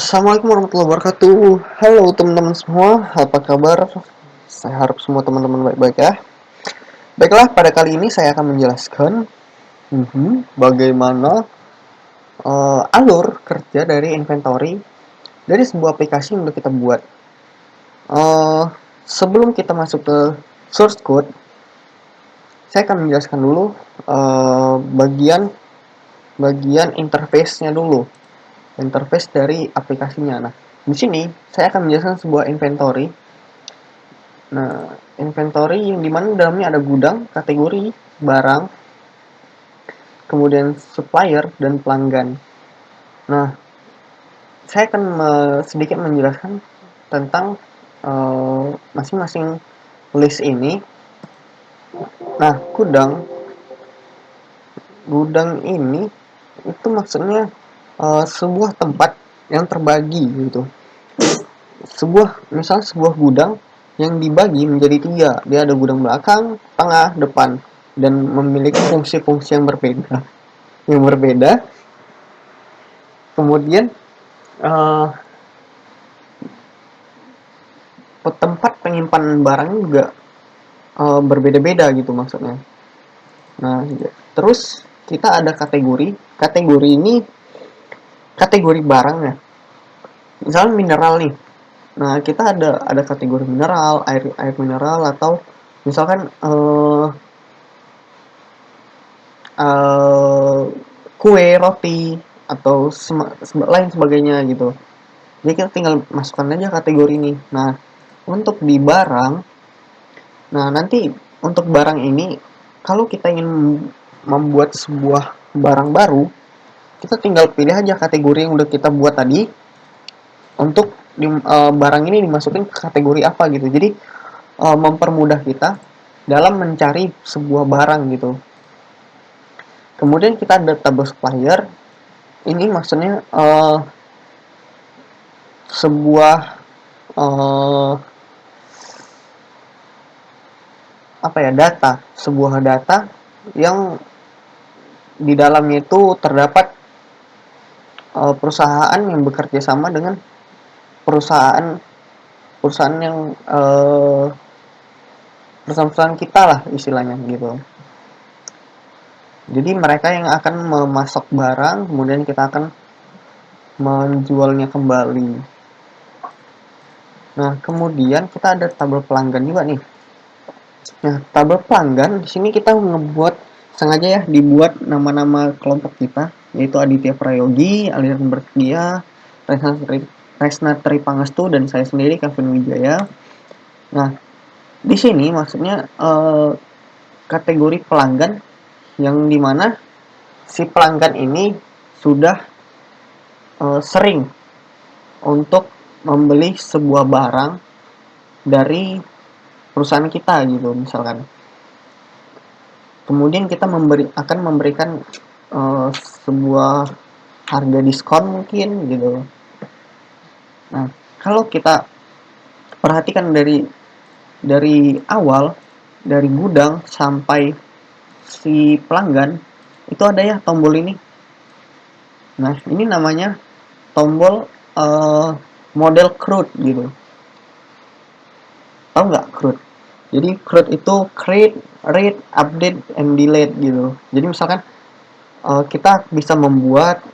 Assalamualaikum warahmatullahi wabarakatuh. Halo teman-teman semua, apa kabar? Saya harap semua teman-teman baik-baik ya. Baiklah, pada kali ini saya akan menjelaskan bagaimana alur kerja dari inventory dari sebuah aplikasi yang udah kita buat. Uh, Sebelum kita masuk ke source code, saya akan menjelaskan dulu bagian interface-nya dulu, interface dari aplikasinya. Nah, di sini saya akan menjelaskan sebuah inventory. Nah, inventory yang dimana dalamnya ada gudang, kategori, barang, kemudian supplier, dan pelanggan. Nah, saya akan sedikit menjelaskan tentang masing-masing list ini. Nah, gudang ini itu maksudnya sebuah tempat yang terbagi gitu. Sebuah gudang yang dibagi menjadi 3. Dia ada gudang belakang, tengah, depan, dan memiliki fungsi-fungsi yang berbeda. Kemudian uh, tempat penyimpanan barang juga berbeda-beda gitu maksudnya. Nah, terus kita ada kategori. Kategori ini kategori barang ya. Misalnya mineral nih. Nah, kita ada kategori mineral, air mineral, atau misalkan kue, roti, atau lain sebagainya gitu. Jadi kita tinggal masukkan aja kategori ini. Nah, untuk di barang, nah nanti untuk barang ini, kalau kita ingin membuat sebuah barang baru, kita tinggal pilih aja kategori yang udah kita buat tadi, untuk barang ini dimasukin ke kategori apa gitu. Jadi mempermudah kita dalam mencari sebuah barang gitu. Kemudian kita ada tabel supplier. Ini maksudnya sebuah uh, sebuah data yang di dalamnya itu terdapat perusahaan yang bekerja sama dengan perusahaan perusahaan yang perusahaan-perusahaan kita lah istilahnya gitu. Jadi mereka yang akan memasok barang, kemudian kita akan menjualnya kembali. Nah, kemudian kita ada tabel pelanggan juga nih. Nah, tabel pelanggan di sini kita sengaja ya dibuat nama-nama kelompok kita, yaitu Aditya Prayogi, Aliran Berkia, Resna Tripangestu, dan saya sendiri Kevin Wijaya. Nah, di sini maksudnya kategori pelanggan yang dimana si pelanggan ini sudah sering untuk membeli sebuah barang dari perusahaan kita gitu misalkan. Kemudian kita akan memberikan sebuah harga diskon mungkin gitu. Nah, kalau kita perhatikan dari awal, dari gudang sampai si pelanggan, itu ada ya tombol ini. Nah, ini namanya tombol model CRUD gitu. Tahu nggak CRUD? Jadi CRUD itu create, read, update, and delete gitu. Jadi misalkan kita bisa membuat,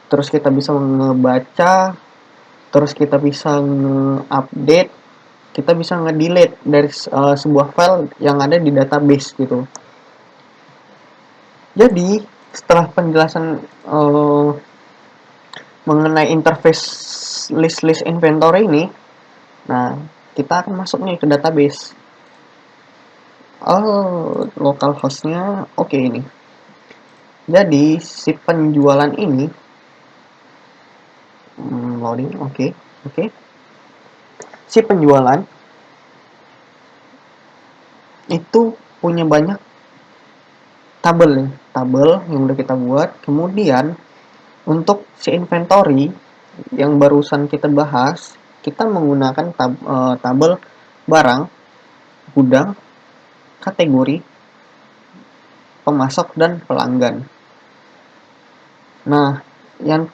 terus kita bisa ngebaca, terus kita bisa nge-update, kita bisa nge-delete dari sebuah file yang ada di database gitu. Jadi setelah penjelasan mengenai interface list inventory ini, nah kita akan masuk nih ke database. Local hostnya oke ini. Jadi si penjualan ini loading oke. Si penjualan itu punya banyak tabel yang udah kita buat. Kemudian untuk si inventory yang barusan kita bahas, kita menggunakan tabel barang, gudang, kategori, pemasok, dan pelanggan. Nah, yang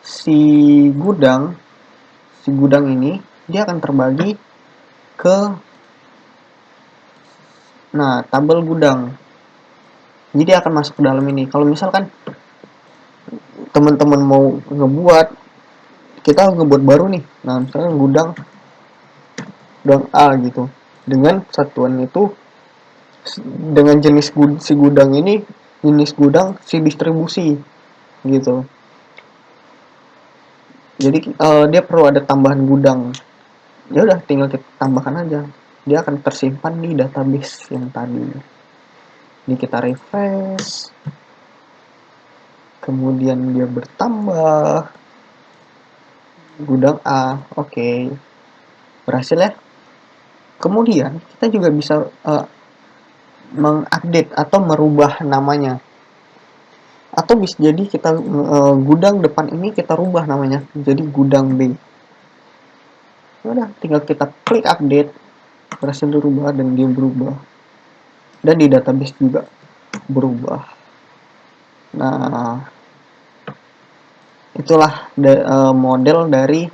si gudang ini dia akan terbagi ke tabel gudang. Jadi akan masuk ke dalam ini. Kalau misalkan teman-teman mau ngebuat, kita ngebuat baru nih. Nah, misalkan gudang A gitu. Dengan satuan itu, dengan jenis si gudang ini, jenis gudang si distribusi gitu. Jadi dia perlu ada tambahan gudang. Ya udah, tinggal kita tambahkan aja. Dia akan tersimpan di database yang tadi. Ini kita refresh. Kemudian dia bertambah. Gudang A, oke. Berhasil ya. Kemudian kita juga bisa mengupdate atau merubah namanya. Atau bisa jadi kita gudang depan ini kita rubah namanya jadi gudang B. Udah, tinggal kita klik update, berhasil dirubah dan dia berubah. Dan di database juga berubah. Nah, itulah model dari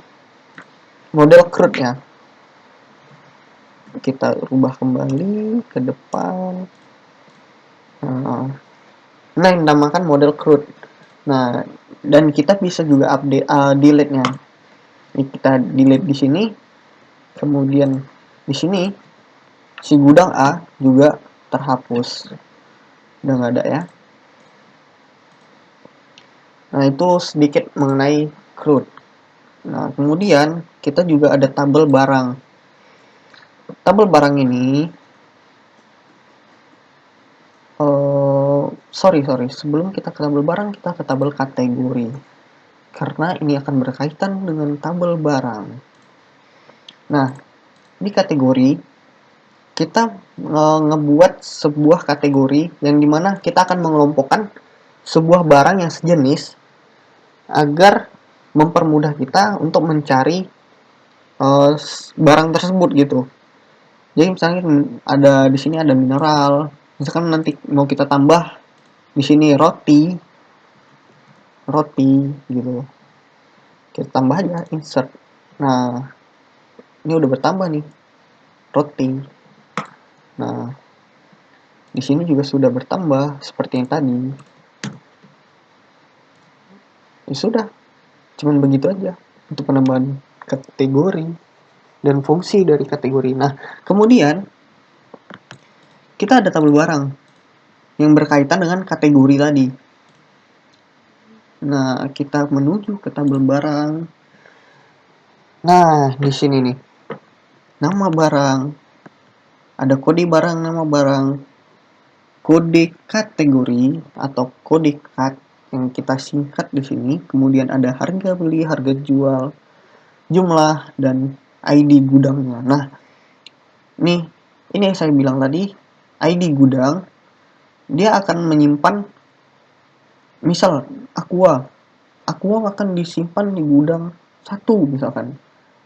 model CRUD ya. Kita rubah kembali ke depan. Nah, yang dinamakan model CRUD. Nah, dan kita bisa juga update delete-nya. Ini kita delete di sini. Kemudian di sini si gudang A juga terhapus. Udah nggak ada ya. Nah, itu sedikit mengenai CRUD. Nah, kemudian kita juga ada tabel barang. Tabel barang ini sorry, sebelum kita ke tabel barang, kita ke tabel kategori. Karena ini akan berkaitan dengan tabel barang. Nah, di kategori kita ngebuat sebuah kategori yang dimana kita akan mengelompokkan sebuah barang yang sejenis agar mempermudah kita untuk mencari barang tersebut gitu. Jadi misalnya ada di sini ada mineral, misalkan nanti mau kita tambah di sini roti gitu, kita tambah aja insert. Nah, ini udah bertambah nih roti. Nah, di sini juga sudah bertambah seperti yang tadi. Ya sudah, cuman begitu aja untuk penambahan kategori dan fungsi dari kategori. Nah, kemudian kita ada tabel barang yang berkaitan dengan kategori tadi. Nah, kita menuju ke tabel barang. Nah, di sini nih. Nama barang. Ada kode barang, nama barang. Kode kategori atau kode kat yang kita singkat di sini. Kemudian ada harga beli, harga jual, jumlah, dan ID gudangnya. Nah, ini yang saya bilang tadi, ID gudang, dia akan menyimpan, misal Aqua akan disimpan di gudang 1 misalkan,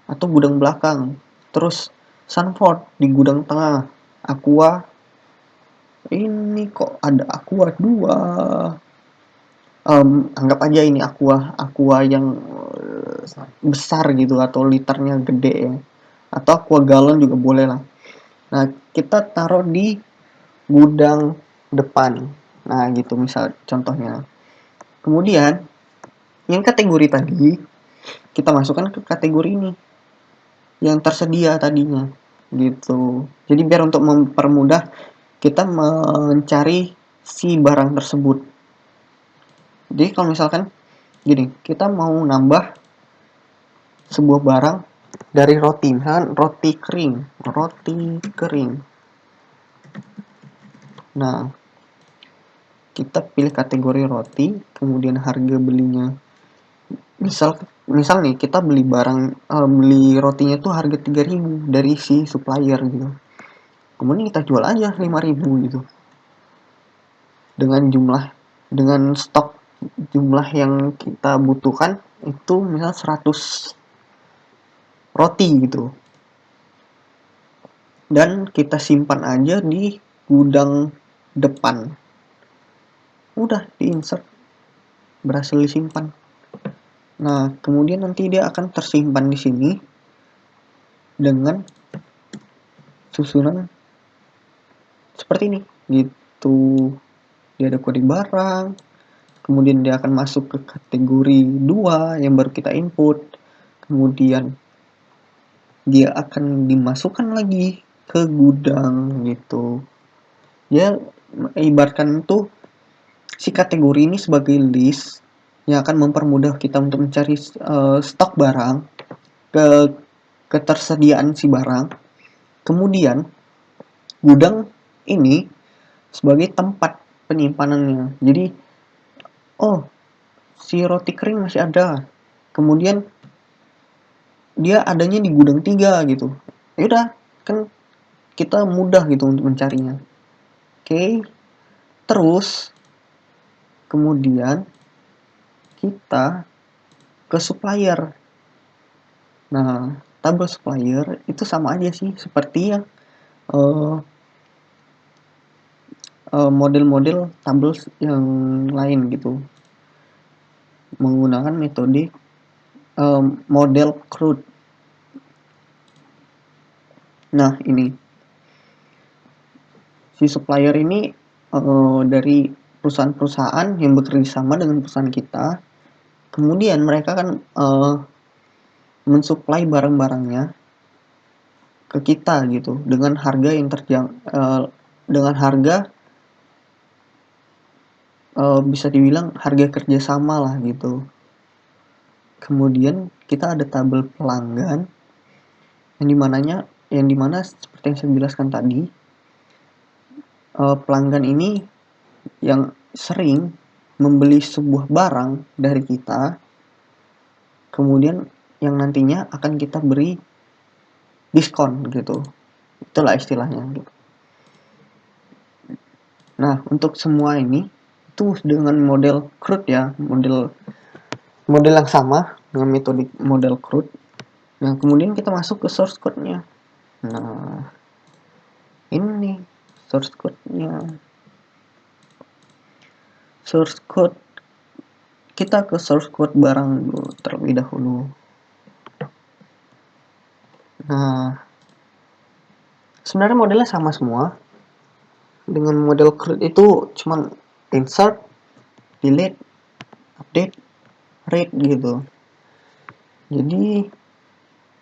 atau gudang belakang. Terus Sanford di gudang tengah. Aqua, ini kok ada Aqua 2. Anggap aja ini Aqua yang besar gitu, atau liternya gede ya. Atau Aqua galon juga boleh lah. Nah, kita taruh di gudang depan. Nah, gitu misal contohnya. Kemudian, yang kategori tadi, kita masukkan ke kategori ini. Yang tersedia tadinya. Gitu. Jadi biar untuk mempermudah kita mencari si barang tersebut. Jadi kalau misalkan gini, kita mau nambah sebuah barang dari roti, misalkan roti kering. Nah, kita pilih kategori roti, kemudian harga belinya. Misal nih kita beli beli rotinya tuh harga 3.000 dari si supplier gitu. Kemudian kita jual aja 5.000 gitu. Dengan stok jumlah yang kita butuhkan itu misal 100 roti gitu. Dan kita simpan aja di gudang depan. Udah diinsert, berhasil disimpan. Nah, kemudian nanti dia akan tersimpan di sini dengan susunan seperti ini gitu. Dia ada kode barang, kemudian dia akan masuk ke kategori 2 yang baru kita input, kemudian dia akan dimasukkan lagi ke gudang gitu. Dia ibaratkan itu si kategori ini sebagai list yang akan mempermudah kita untuk mencari stok barang, ke ketersediaan si barang. Kemudian gudang ini sebagai tempat penyimpanannya. Jadi, oh, si roti kering masih ada. Kemudian dia adanya di gudang 3 gitu. Ya udah, kan kita mudah gitu untuk mencarinya. Oke. Terus kemudian kita ke supplier. Nah, tabel supplier itu sama aja sih seperti yang uh, model-model tabel yang lain gitu, menggunakan metode model CRUD. Nah, ini si supplier ini dari perusahaan-perusahaan yang bekerja sama dengan perusahaan kita. Kemudian mereka kan mensuplai barang-barangnya ke kita gitu dengan harga yang dengan harga bisa dibilang harga kerjasama lah gitu. Kemudian kita ada tabel pelanggan yang dimana seperti yang saya jelaskan tadi, pelanggan ini yang sering membeli sebuah barang dari kita, kemudian yang nantinya akan kita beri diskon gitu. Itulah istilahnya gitu. Nah, untuk semua ini itu dengan model CRUD ya, model yang sama dengan metode model CRUD. Nah, kemudian kita masuk ke source code-nya. Nah, ini source code-nya. Source code, kita ke source code barang dulu terlebih dahulu. Nah, sebenarnya modelnya sama semua. Dengan model CRUD itu cuman insert, delete, update, read gitu. Jadi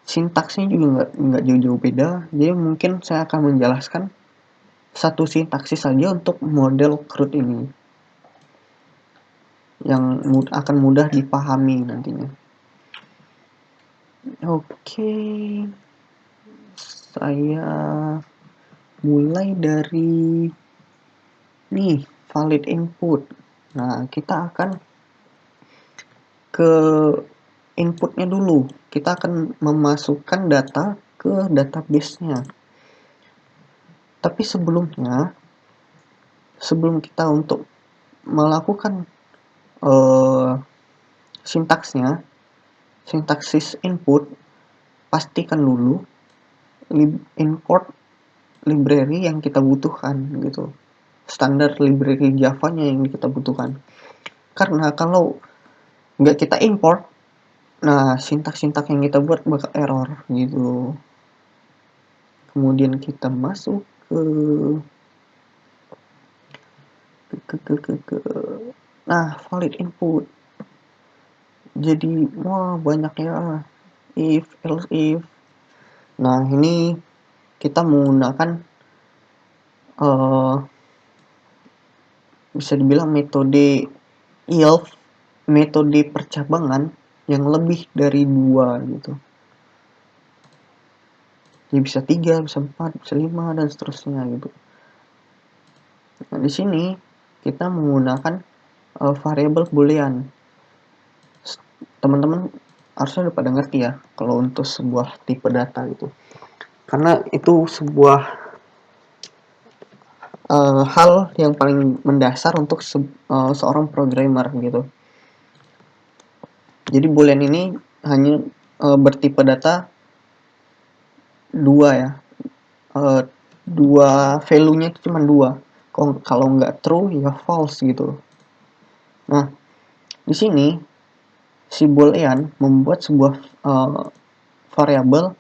sintaksnya juga nggak jauh-jauh beda. Jadi mungkin saya akan menjelaskan satu sintaksis saja untuk model CRUD ini yang akan mudah dipahami nantinya. Oke, saya mulai dari nih valid input. Nah, kita akan ke inputnya dulu. Kita akan memasukkan data ke database-nya. Tapi sebelumnya, sebelum kita untuk melakukan sintaksnya, sintaksis input, pastikan dulu import library yang kita butuhkan gitu. Standar library Java-nya yang kita butuhkan. Karena kalau nggak kita import, nah sintak-sintak yang kita buat bakal error gitu. Kemudian kita masuk ke nah valid input. Jadi wah banyak ya, if, else if. Nah ini kita menggunakan bisa dibilang metode IELF, metode percabangan yang lebih dari 2 gitu. Jadi bisa 3, bisa 4, bisa 5 dan seterusnya gitu. Nah, di sini kita menggunakan variabel boolean. Teman-teman harusnya udah pada ngerti ya kalau untuk sebuah tipe data gitu. Karena itu sebuah hal yang paling mendasar untuk seorang programmer gitu. Jadi boolean ini hanya bertipe data 2 ya. Dua value-nya itu cuma 2. Kalau nggak true ya false gitu. Nah, di sini si boolean membuat sebuah variabel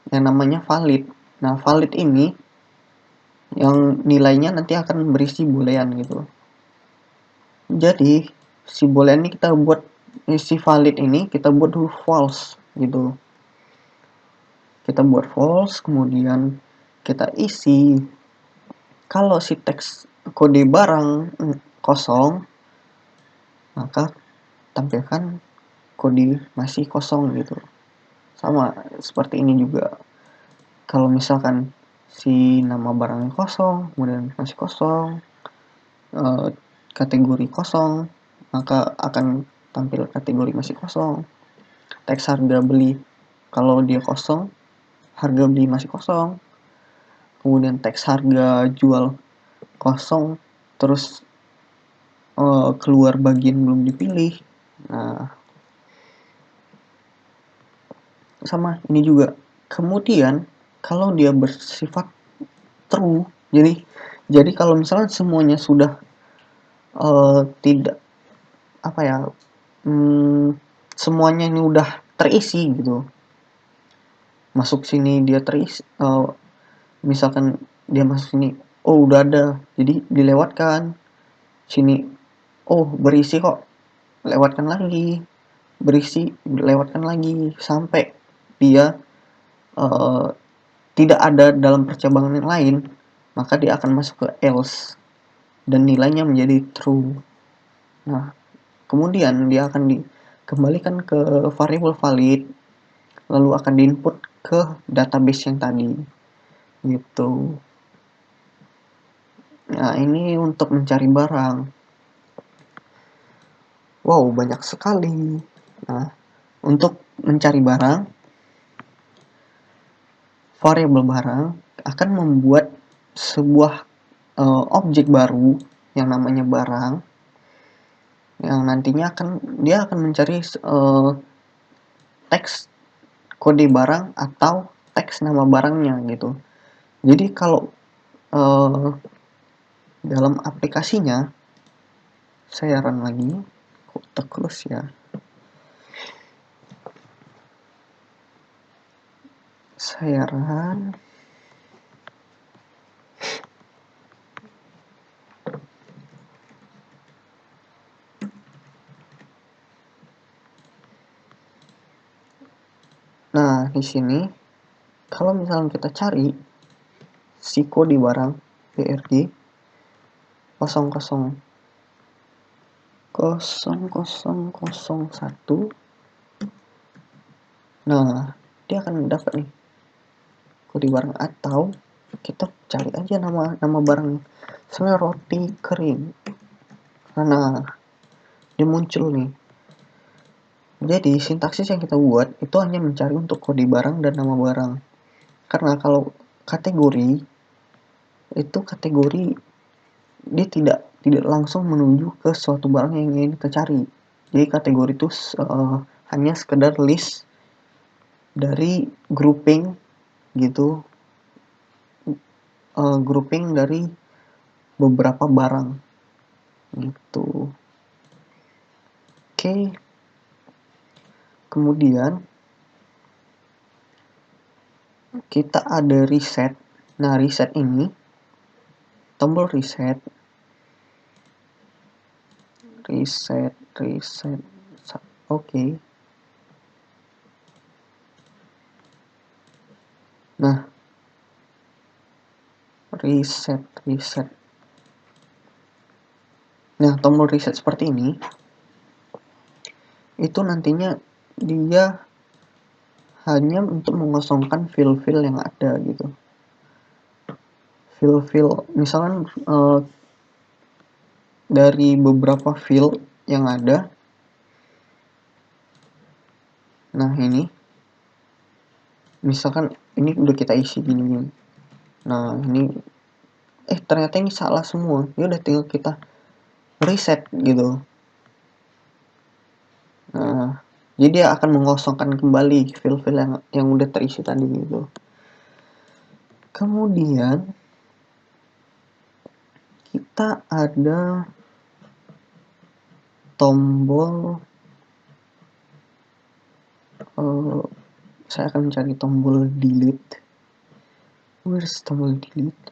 yang namanya valid. Nah, valid ini yang nilainya nanti akan berisi boolean gitu. Jadi si boolean ini kita buat, si valid ini kita buat dulu false gitu. Kita buat false, kemudian kita isi kalau si teks kode barang kosong, maka tampilkan kode masih kosong gitu. Sama seperti ini juga. Kalau misalkan si nama barangnya kosong, kemudian masih kosong, kategori kosong, maka akan tampil kategori masih kosong. Teks harga beli, kalau dia kosong, harga beli masih kosong. Kemudian teks harga jual kosong, terus keluar bagian belum dipilih. Nah, sama ini juga. Kemudian kalau dia bersifat true, jadi kalau misalnya semuanya sudah tidak apa ya, semuanya ini udah terisi gitu, masuk sini dia terisi, misalkan dia masuk sini, oh udah ada, jadi dilewatkan. Sini, oh berisi kok, lewatkan lagi, berisi, lewatkan lagi, sampai dia tidak ada dalam percabangan yang lain, maka dia akan masuk ke else dan nilainya menjadi true. Nah, kemudian dia akan dikembalikan ke variabel valid, lalu akan diinput ke database yang tadi gitu. Nah, ini untuk mencari barang. Wow, banyak sekali. Nah, untuk mencari barang, variabel barang akan membuat sebuah objek baru yang namanya barang, yang nantinya dia akan mencari teks kode barang atau teks nama barangnya gitu. Jadi kalau dalam aplikasinya, saya run lagi, kok terclose ya. Saya run. Nah, di sini kalau misalnya kita cari si kode barang BRG 000001, nah dia akan dapat nih kode barang, atau kita cari aja nama barangnya, misalnya roti kering. Nah, dia muncul nih. Jadi sintaksis yang kita buat itu hanya mencari untuk kode barang dan nama barang. Karena kalau kategori itu dia tidak langsung menuju ke suatu barang yang ingin kita cari. Jadi kategori itu hanya sekedar list dari grouping gitu, grouping dari beberapa barang gitu. Oke. Kemudian kita ada reset. Nah, reset ini, tombol reset, oke. Nah, reset. Nah, tombol reset seperti ini, itu nantinya dia hanya untuk mengosongkan fill-fill yang ada gitu. Fill, misalkan dari beberapa fill yang ada. Nah, ini misalkan ini udah kita isi gini. Nah, ini ternyata ini salah semua. Ya udah tinggal kita reset gitu. Nah, jadi dia akan mengosongkan kembali fill-fill yang udah terisi tadi gitu. Kemudian kita ada tombol saya akan mencari tombol delete. Where's tombol delete?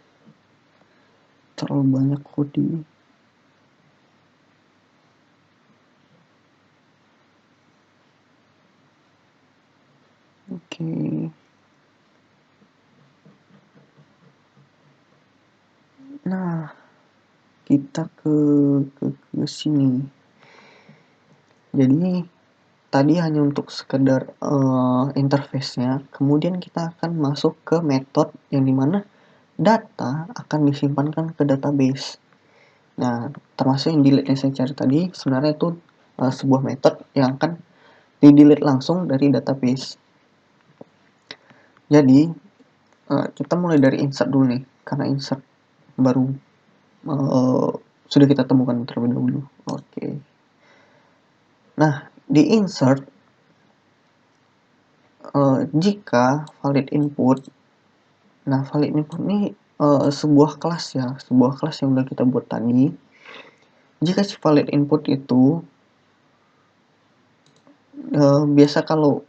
Terlalu banyak kode. Oke. Nah, kita ke sini. Jadi tadi hanya untuk sekedar interface-nya, kemudian kita akan masuk ke metode yang dimana data akan disimpankan ke database. Nah, termasuk yang delete yang saya cari tadi, sebenarnya itu sebuah metode yang akan di-delete langsung dari database. Jadi, kita mulai dari insert dulu nih, karena insert baru sudah kita temukan terlebih dahulu. Oke. Nah, di insert, jika valid input, nah valid input ini sebuah kelas ya, sebuah kelas yang udah kita buat tadi. Jika si valid input itu biasa kalau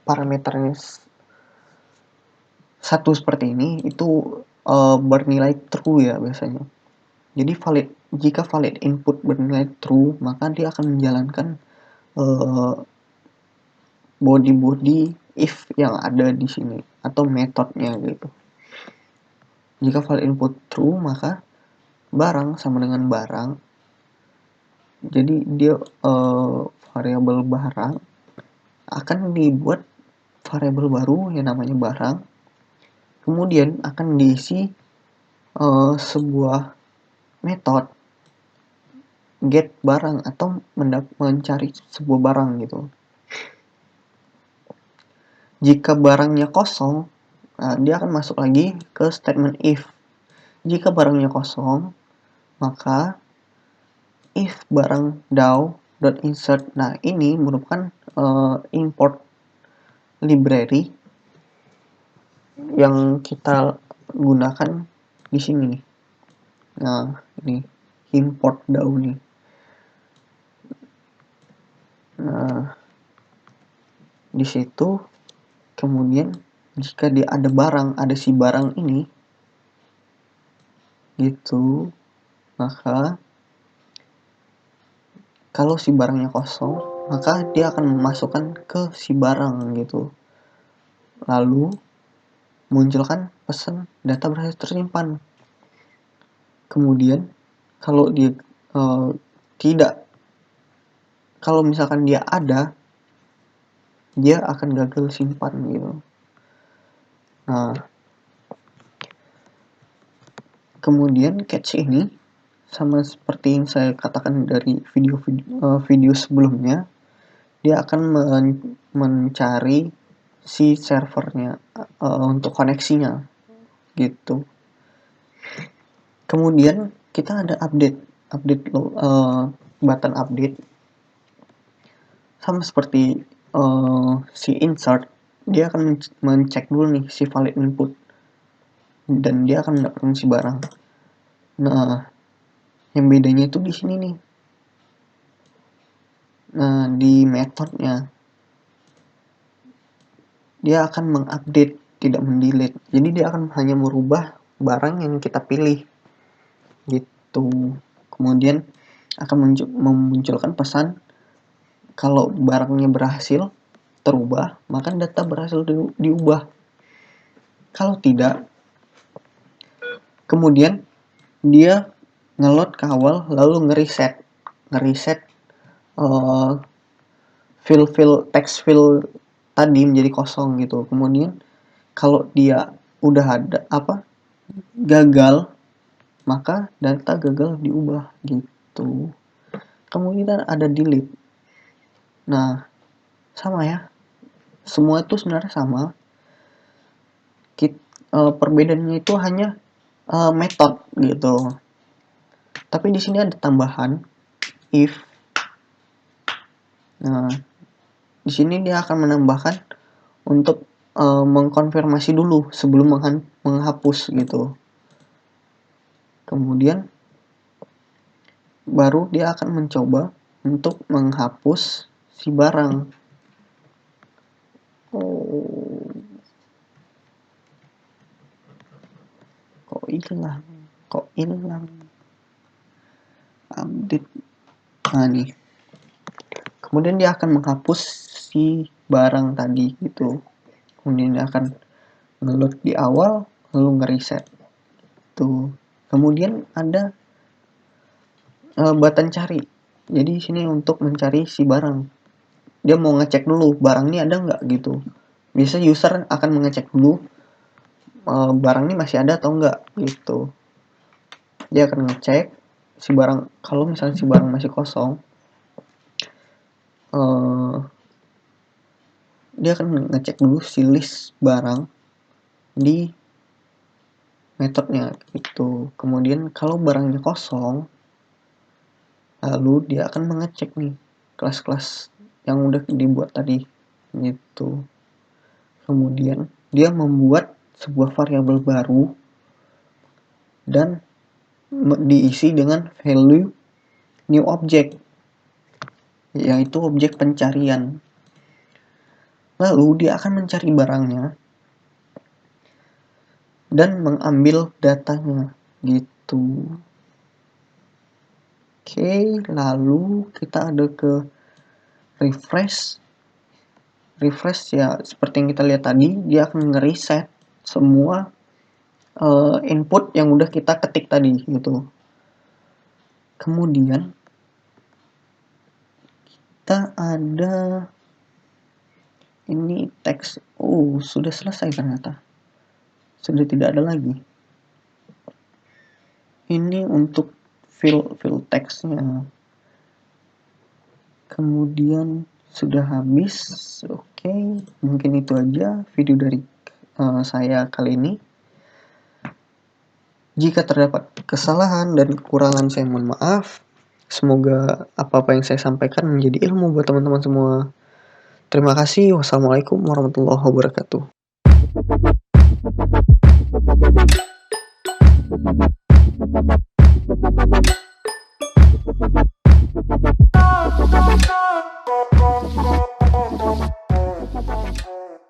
parameternya satu seperti ini, itu bernilai true ya biasanya. Jadi jika valid input bernilai true, maka dia akan menjalankan body if yang ada di sini atau metodenya gitu. Jika valid input true, maka barang sama dengan barang. Jadi dia variabel barang akan dibuat variabel baru yang namanya barang. Kemudian akan diisi sebuah metode get barang atau mencari sebuah barang gitu. Jika barangnya kosong, dia akan masuk lagi ke statement if. Jika barangnya kosong, maka if barang DAO.insert. Nah, ini merupakan import library yang kita gunakan di sini nih. Nah, ini import DAO nih. Nah, di situ kemudian jika dia ada barang, ada si barang ini gitu, maka kalau si barangnya kosong, maka dia akan memasukkan ke si barang gitu. Lalu munculkan pesan data berhasil tersimpan. Kemudian kalau dia tidak, kalau misalkan dia ada, dia akan gagal simpan gitu. Nah, kemudian catch ini sama seperti yang saya katakan dari video sebelumnya, dia akan mencari si servernya untuk koneksinya gitu. Kemudian kita ada button update sama seperti si insert, dia akan mencek dulu nih si valid input dan dia akan mendapatkan si barang. Nah, yang bedanya itu di sini nih. Nah, di metodenya dia akan mengupdate, tidak mendelete. Jadi dia akan hanya merubah barang yang kita pilih gitu. Kemudian akan memunculkan pesan kalau barangnya berhasil terubah, maka data berhasil diubah. Kalau tidak, kemudian dia ngeload ke awal lalu ngeriset text fill tadi menjadi kosong gitu. Kemudian kalau dia udah ada gagal, maka data gagal diubah gitu. Kemudian ada delete. Nah, sama ya, semua itu sebenarnya sama. Perbedaannya itu hanya metode gitu. Tapi di sini ada tambahan if. Nah, di sini dia akan menambahkan untuk mengkonfirmasi dulu sebelum menghapus gitu. Kemudian baru dia akan mencoba untuk menghapus si barang. Oh, kok hilang update. Nah nih, kemudian dia akan menghapus si barang tadi gitu. Kemudian dia akan ngeload di awal lalu ngereset tuh. Kemudian ada button cari. Jadi sini untuk mencari si barang. Dia mau ngecek dulu barang ini ada nggak gitu. Biasa user akan mengecek dulu barang ini masih ada atau enggak gitu. Dia akan ngecek si barang, kalau misalnya si barang masih kosong, dia akan ngecek dulu si list barang di metodenya gitu. Kemudian kalau barangnya kosong, lalu dia akan mengecek nih kelas-kelas yang udah dibuat tadi gitu. Kemudian dia membuat sebuah variabel baru dan diisi dengan value new object, yaitu objek pencarian. Lalu dia akan mencari barangnya dan mengambil datanya gitu. Oke, lalu kita ada ke refresh. Refresh ya seperti yang kita lihat tadi, dia akan ngereset semua input yang udah kita ketik tadi gitu. Kemudian kita ada ini teks. Oh, sudah selesai ternyata. Sudah tidak ada lagi. Ini untuk fill teksnya. Kemudian sudah habis. Oke, mungkin itu aja video dari saya kali ini. Jika terdapat kesalahan dan kekurangan, saya mohon maaf. Semoga apa-apa yang saya sampaikan menjadi ilmu buat teman-teman semua. Terima kasih. Wassalamualaikum warahmatullahi wabarakatuh.